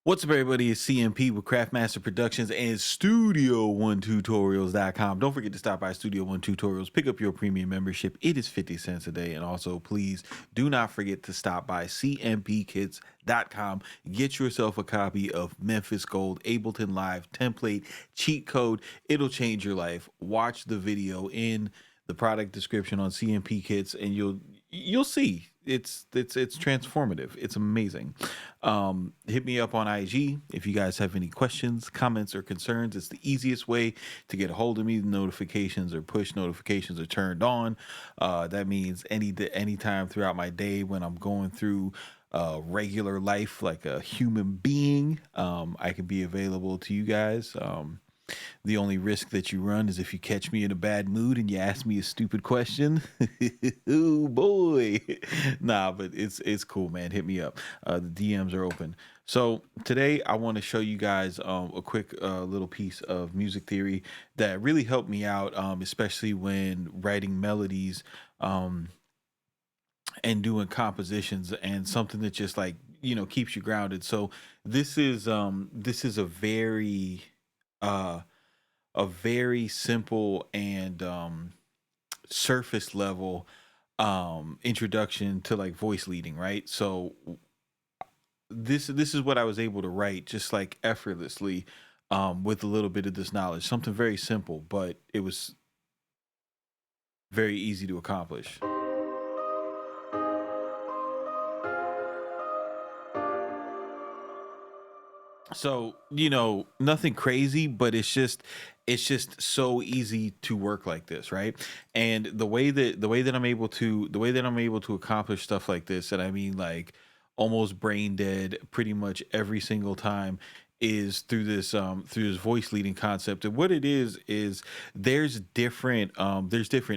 What's up, everybody? It's CMP with Craftmaster Productions and Studio1Tutorials.com. Don't forget to stop by Studio One Tutorials, pick up your premium membership. It is 50 cents a day. And also, please do not forget to stop by cmpkits.com. Get yourself a copy of Memphis Gold Ableton Live template cheat code. It'll change your life. Watch the video in the product description on CMP Kits, and you'll see it's transformative. It's amazing. Hit me up on IG if you guys have any questions, comments, or concerns. It's the easiest way to get a hold of me. Notifications or push notifications are turned on. That means anytime throughout my day when I'm going through regular life like a human being, I can be available to you guys. The only risk that you run is if you catch me in a bad mood and you ask me a stupid question. Oh boy. Nah, but it's cool, man. Hit me up. The DMs are open. So today I want to show you guys a quick little piece of music theory that really helped me out, especially when writing melodies and doing compositions, and something that just like, keeps you grounded. So this is uh a very simple and surface level introduction to like voice leading, right? So this is what I was able to write just like effortlessly, with a little bit of this knowledge. Something very simple, but it was very easy to accomplish. So, nothing crazy, but it's just so easy to work like this, right? And the way that I'm able to accomplish stuff like this, and I mean like almost brain dead pretty much every single time, is through this voice leading concept. And what it is there's different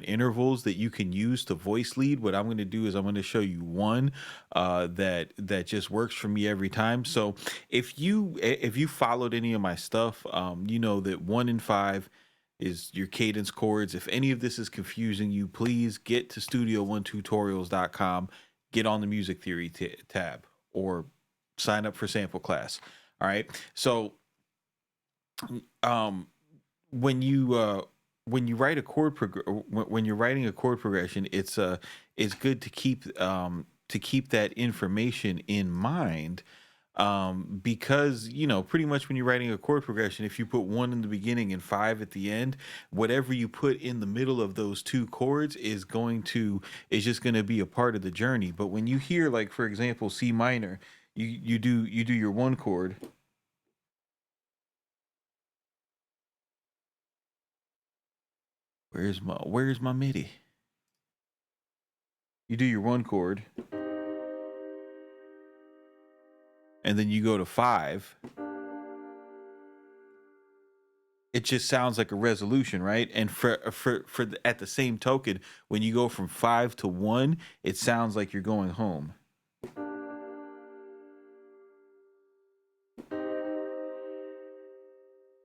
intervals that you can use to voice lead. What I'm going to do is I'm going to show you one that just works for me every time. So if you followed any of my stuff, you know that 1 and 5 is your cadence chords. If any of this is confusing you, please get to studio1tutorials.com, get on the music theory tab, or sign up for sample class. All right. So um when you write a when you're writing a chord progression, it's good to keep that information in mind, because pretty much when you're writing a chord progression, if you put 1 in the beginning and 5 at the end, whatever you put in the middle of those two chords is just going to be a part of the journey. But when you hear, like, for example, C minor, you do your 1 chord. Where's my MIDI? You do your 1 chord, and then you go to 5. It just sounds like a resolution, right? And at the same token, when you go from 5 to 1, it sounds like you're going home.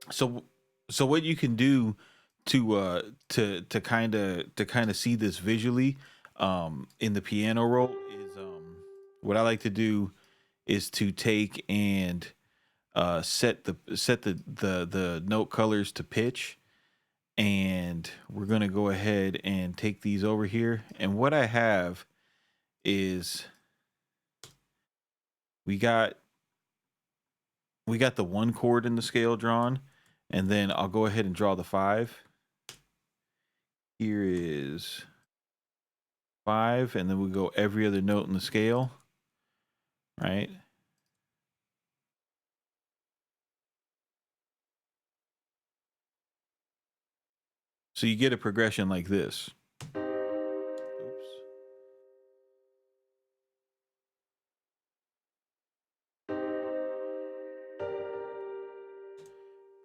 So so what you can do to kind of see this visually, in the piano roll, is what I like to do is to take and set the note colors to pitch. And we're going to go ahead and take these over here, and what I have is we got the 1 chord in the scale drawn, and then I'll go ahead and draw the 5. Here is 5, and then we go every other note in the scale, right? So you get a progression like this. Oops.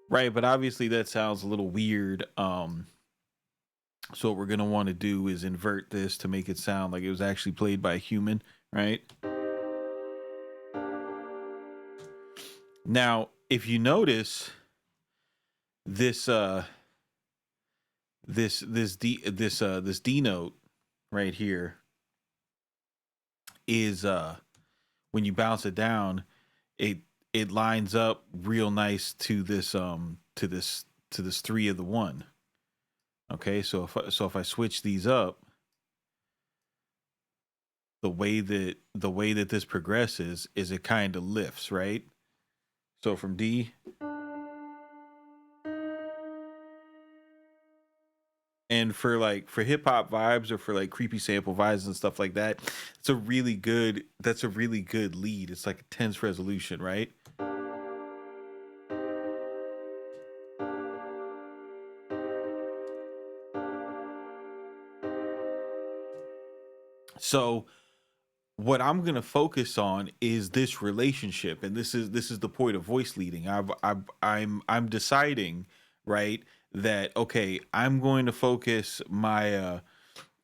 Right, but obviously that sounds a little weird. So what we're gonna want to do is invert this to make it sound like it was actually played by a human, right? Now, if you notice, this this D note right here is, when you bounce it down, it it lines up real nice to this 3 of the 1. Okay, so if I switch these up, the way that this progresses is it kind of lifts, right? So from D, and for hip hop vibes or for like creepy sample vibes and stuff like that, that's a really good lead. It's like a tense resolution, right? So what I'm gonna focus on is this relationship, and this is the point of voice leading. I'm deciding, right, that okay, I'm going to focus my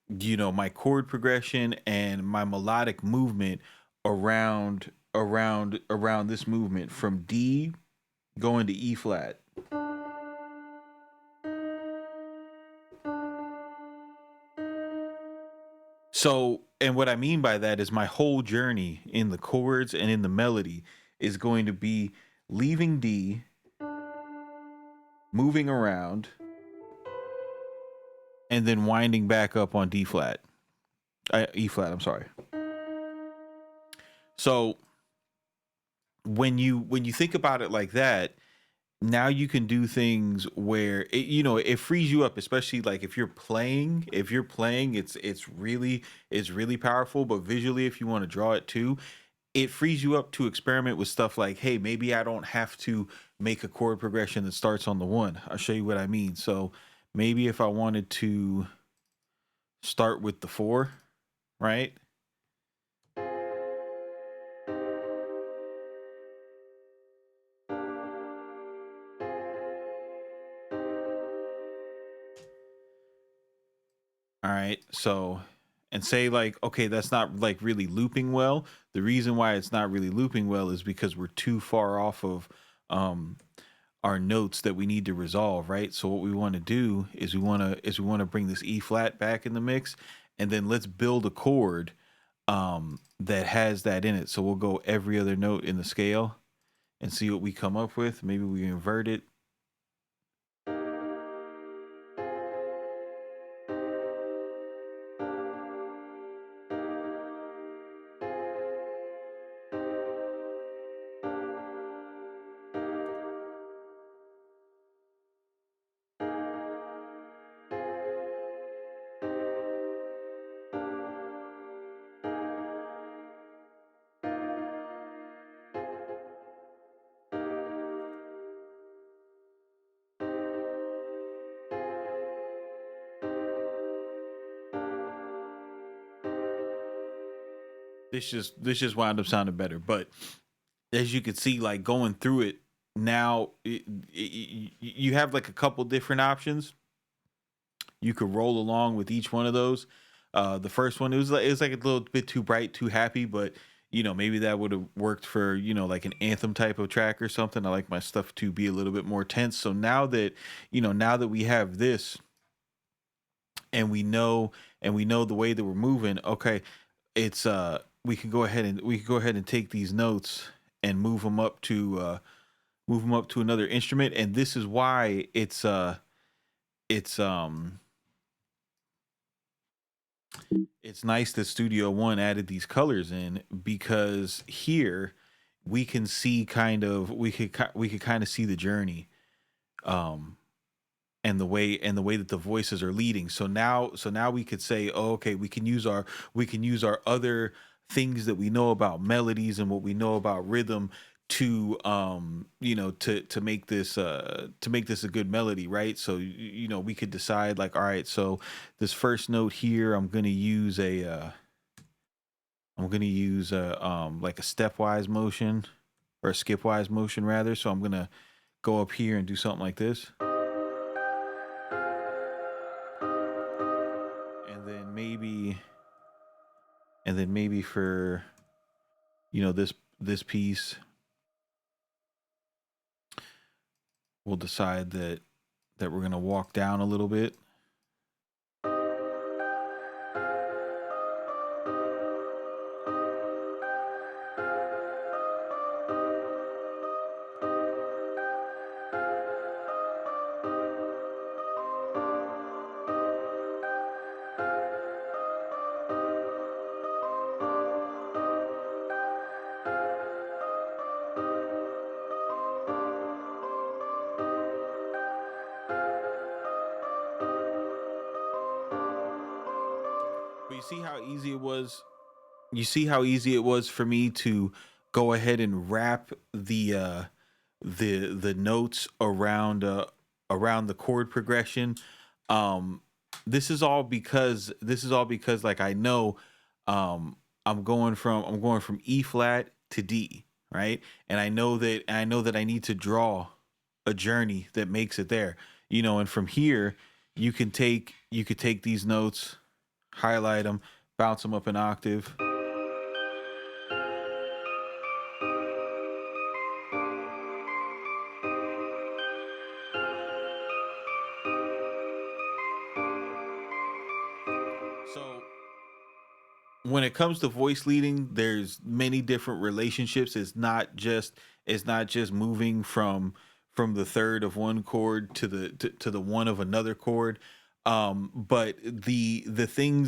my chord progression and my melodic movement around this movement from D going to E flat. So, and what I mean by that is my whole journey in the chords and in the melody is going to be leaving D, moving around, and then winding back up on D flat. E flat, I'm sorry. So, when you think about it like that, now you can do things where it frees you up, especially like if you're playing it's really powerful, but visually if you want to draw it too, it frees you up to experiment with stuff like, hey, maybe I don't have to make a chord progression that starts on the 1. I'll show you what I mean. So maybe if I wanted to start with the 4, right? All right. So, and say like, okay, that's not like really looping well. The reason why it's not really looping well is because we're too far off of um our notes that we need to resolve, right? So what we want to do is we want to bring this E flat back in the mix, and then let's build a chord that has that in it. So we'll go every other note in the scale and see what we come up with. Maybe we invert it. This just wound up sounding better. But as you can see, like going through it now, you have like a couple different options. You could roll along with each one of those. The first one, it was like a little bit too bright, too happy, but maybe that would have worked for like an anthem type of track or something. I like my stuff to be a little bit more tense. So now that we have this, and we know the way that we're moving, okay, it's we can go ahead and take these notes and move them up to another instrument. And this is why it's it's nice that Studio One added these colors in, because here we can see we could kind of see the journey, um and the way that the voices are leading. So now we could say, oh, okay, we can use our other things that we know about melodies and what we know about rhythm to make this a good melody, right? So we could decide like, all right, so this first note here, I'm gonna use like a stepwise motion, or a skipwise motion rather. So I'm gonna go up here and do something like this. And then maybe for this piece, we'll decide that we're gonna walk down a little bit. easy it was? You see how easy it was for me to go ahead and wrap the notes around the chord progression. Um, this is all because like I know um, I'm going from E flat to D, right? And I know that I need to draw a journey that makes it there. And from here you could take these notes, highlight them, bounce them up an octave. So when it comes to voice leading, there's many different relationships. It's not just moving from the third of one chord to the one of another chord. But the thing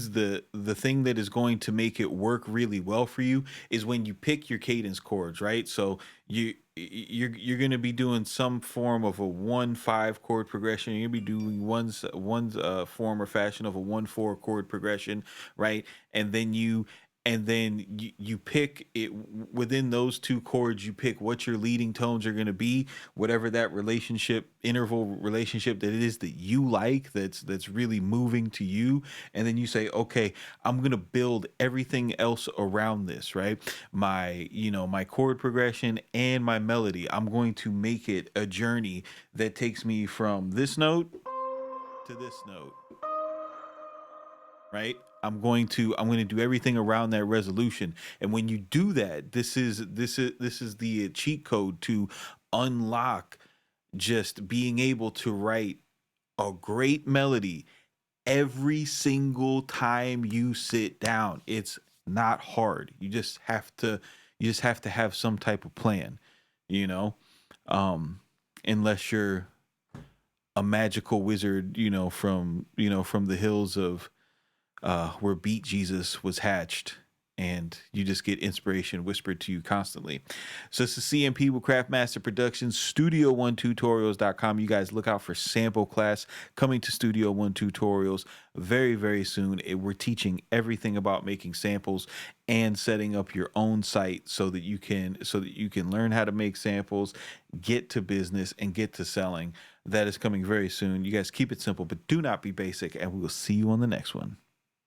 that is going to make it work really well for you is when you pick your cadence chords, right? So you're going to be doing some form of a 1-5 chord progression. You're going to be doing one form or fashion of a 1-4 chord progression, right? And then you pick it within those two chords. You pick what your leading tones are going to be, whatever that interval relationship that it is that you like, that's really moving to you. And then you say, okay, I'm going to build everything else around this, right? My chord progression and my melody, I'm going to make it a journey that takes me from this note to this note, right? I'm going to do everything around that resolution. And when you do that, this is the cheat code to unlock just being able to write a great melody every single time you sit down. It's not hard. You just have to have some type of plan, you know? Um Unless you're a magical wizard, from the hills of where Beat Jesus was hatched, and you just get inspiration whispered to you constantly. So it's the CMP with Craftmaster Productions, Studio1Tutorials.com. You guys look out for sample class coming to Studio One Tutorials very, very soon. We're teaching everything about making samples and setting up your own site so that you can learn how to make samples, get to business, and get to selling. That is coming very soon. You guys keep it simple, but do not be basic, and we will see you on the next one.